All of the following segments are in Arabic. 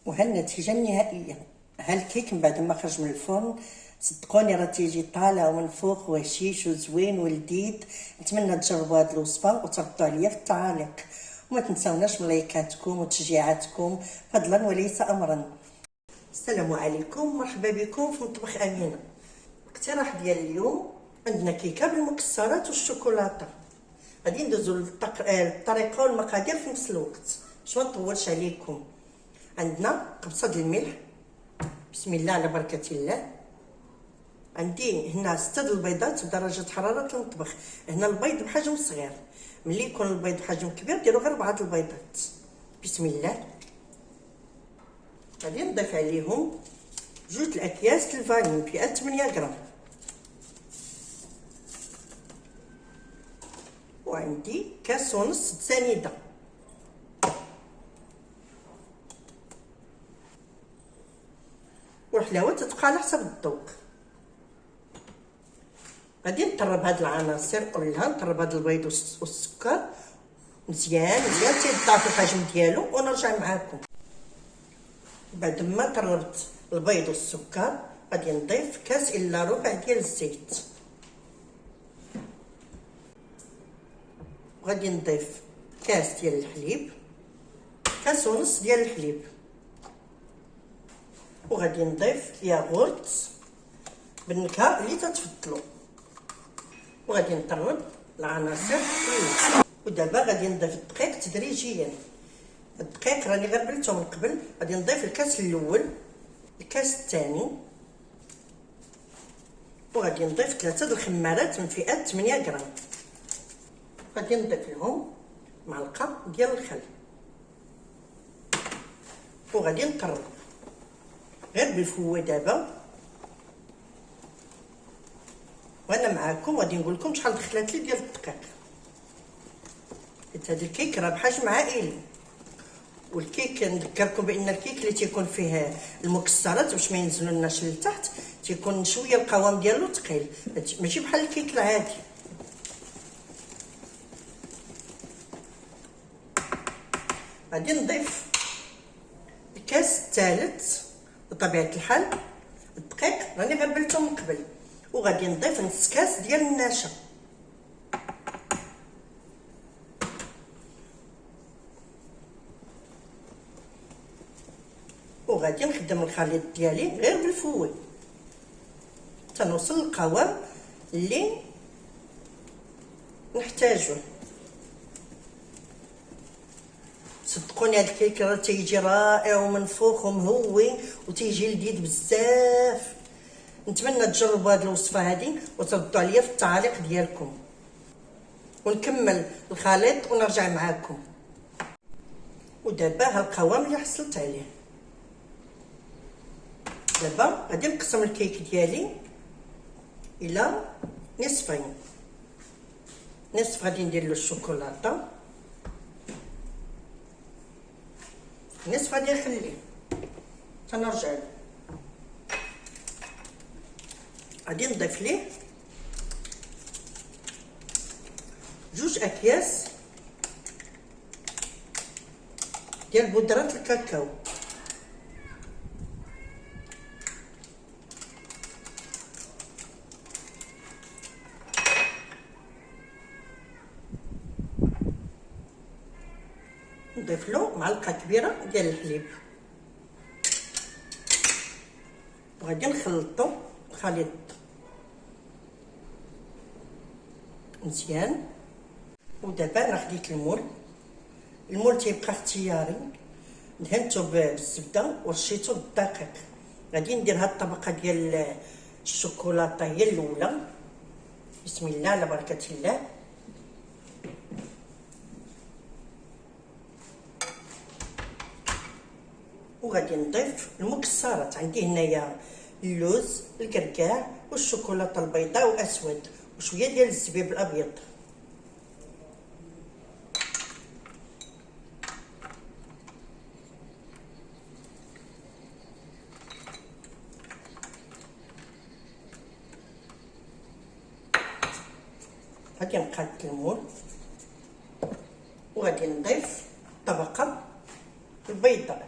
وها النتيجة النهائية. ها الكيك من بعد ما خرج من الفرن صدقوني راه تيجي طالع ومنفوخ وهشيش وزوين ولذيذ. نتمنى تجربوا هذه الوصفه وتردوا عليا في التعاليق، وما تنساوناش من لايكاتكم وتشجيعاتكم فضلا وليس امرا. السلام عليكم، مرحبا بكم في مطبخ امينه. الاقتراح ديال اليوم عندنا كيكه بالمكسرات والشوكولاته. غادي ندوزو للطريقه والمقادير في نفس الوقت باش ما نطولش عليكم. عندنا قبصه ديال الملح، بسم الله على بركه الله. عندي هنا 6 البيضات بدرجه حراره المطبخ. هنا البيض بحجم صغير، ملي يكون البيض بحجم كبير ديروا غير 4 البيضات. بسم الله. غادي نضيف عليهم 2 الاكياس الفاني فئه 8 غرام، وعندي كاس ونص سنيده، والحلاوه تتبقى على حسب الذوق. غادي نطرب هاد العناصر كلها، نطرب هاد البيض والسكر مزيان تيضاعف الحجم ديالو ونرجع معاكم. بعد ما طربت البيض والسكر غادي نضيف كاس الا ربع ديال الزيت، وغادي نضيف كاس ديال الحليب، كاس ونص ديال الحليب، وغادي نضيف ياغورت بالنكهه اللي تتفضلوا، وغادي نطرب العناصر كلها. ودابا غادي نضيف الدقيق تدريجيا. الدقيق راني غربلته من قبل. غادي نضيف الكاس الاول، الكاس الثاني، وغادي نضيف 3 الخمارات من فئه 8 غرام. غادي نضيف لهم معلقه ديال الخل، وغادي نقرب غير بالفوه. دابا وانا معاكم غادي نقول لكم شحال دخلات لي ديال الدقيق، حيت هذا الكيك راه بحجم عائلي. والكيك نذكركم بان الكيك اللي تيكون فيه المكسرات باش ما ينزلوا لناش لتحت تيكون شويه القوام ديالو ثقيل، ماشي بحال الكيك العادي. غادي نضيف الكاس الثالث بطبيعه الحال. الدقيق راني غربلته من قبل، وغادي نضيف نص كاس ديال النشا، وغادي نخدم الخليط ديالي غير بالفوه تنوصل للقوام اللي نحتاجو. صدقوني هاد الكيك راه تيجي رائع ومنفوخ ومهوي وتيجي لذيذ بزاف. نتمنى تجربوا هاد الوصفه هادي وتردوا عليا في التعاليق ديالكم، ونكمل الخليط ونرجع معاكم. ودابا ها القوام اللي حصلت عليه. دابا غادي نقسم الكيك ديالي الى نصفين. نصف غادي ندير له الشوكولاته، نصف غادي نخليه تنرجع له. غادي نضيف ليه 2 اكياس ديال بودره الكاكاو، نضيف له معلقه كبيره ديال الحليب، وغادي نخلطو الخليط مزيان. ودابا انا خديت المول تيبقى اختياري، دهنته بالزبده ورشيته بالدقيق. غادي ندير هاد الطبقه ديال الشوكولاته هي الاولى، بسم الله على بركه الله. وغادي نضيف المكسرات. عندي هنايا اللوز، الكركاع، والشوكولاته البيضاء واسود، وشويه ديال الزبيب الابيض. غادي نقاد المول، وغادي نضيف طبقه البيضاء،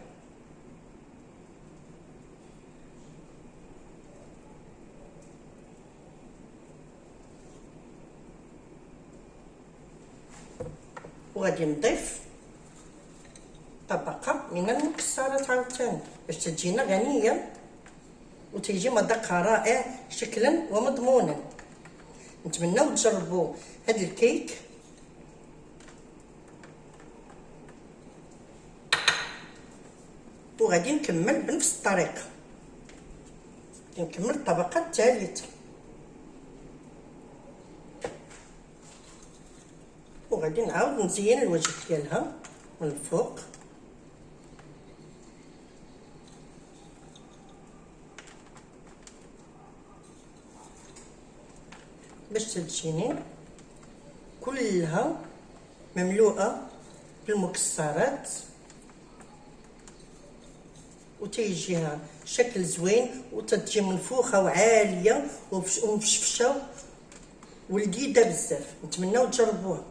وغادي نضيف طبقه من المكسرات عاوتاني باش تجينا غنيه وتيجي مذاق رائع شكلا ومضمونا. نتمنوا تجربوا هذا الكيك. وغادي نكمل بنفس الطريقه، نكمل الطبقه الثالثه وغادي نعاود نزين الوجه ديالها من الفوق باش تجيني كلها مملوءه بالمكسرات وتيجيها شكل زوين وتتجي منفوخه وعاليه ومفشفشه ولذيذه بزاف. نتمنوا تجربوها.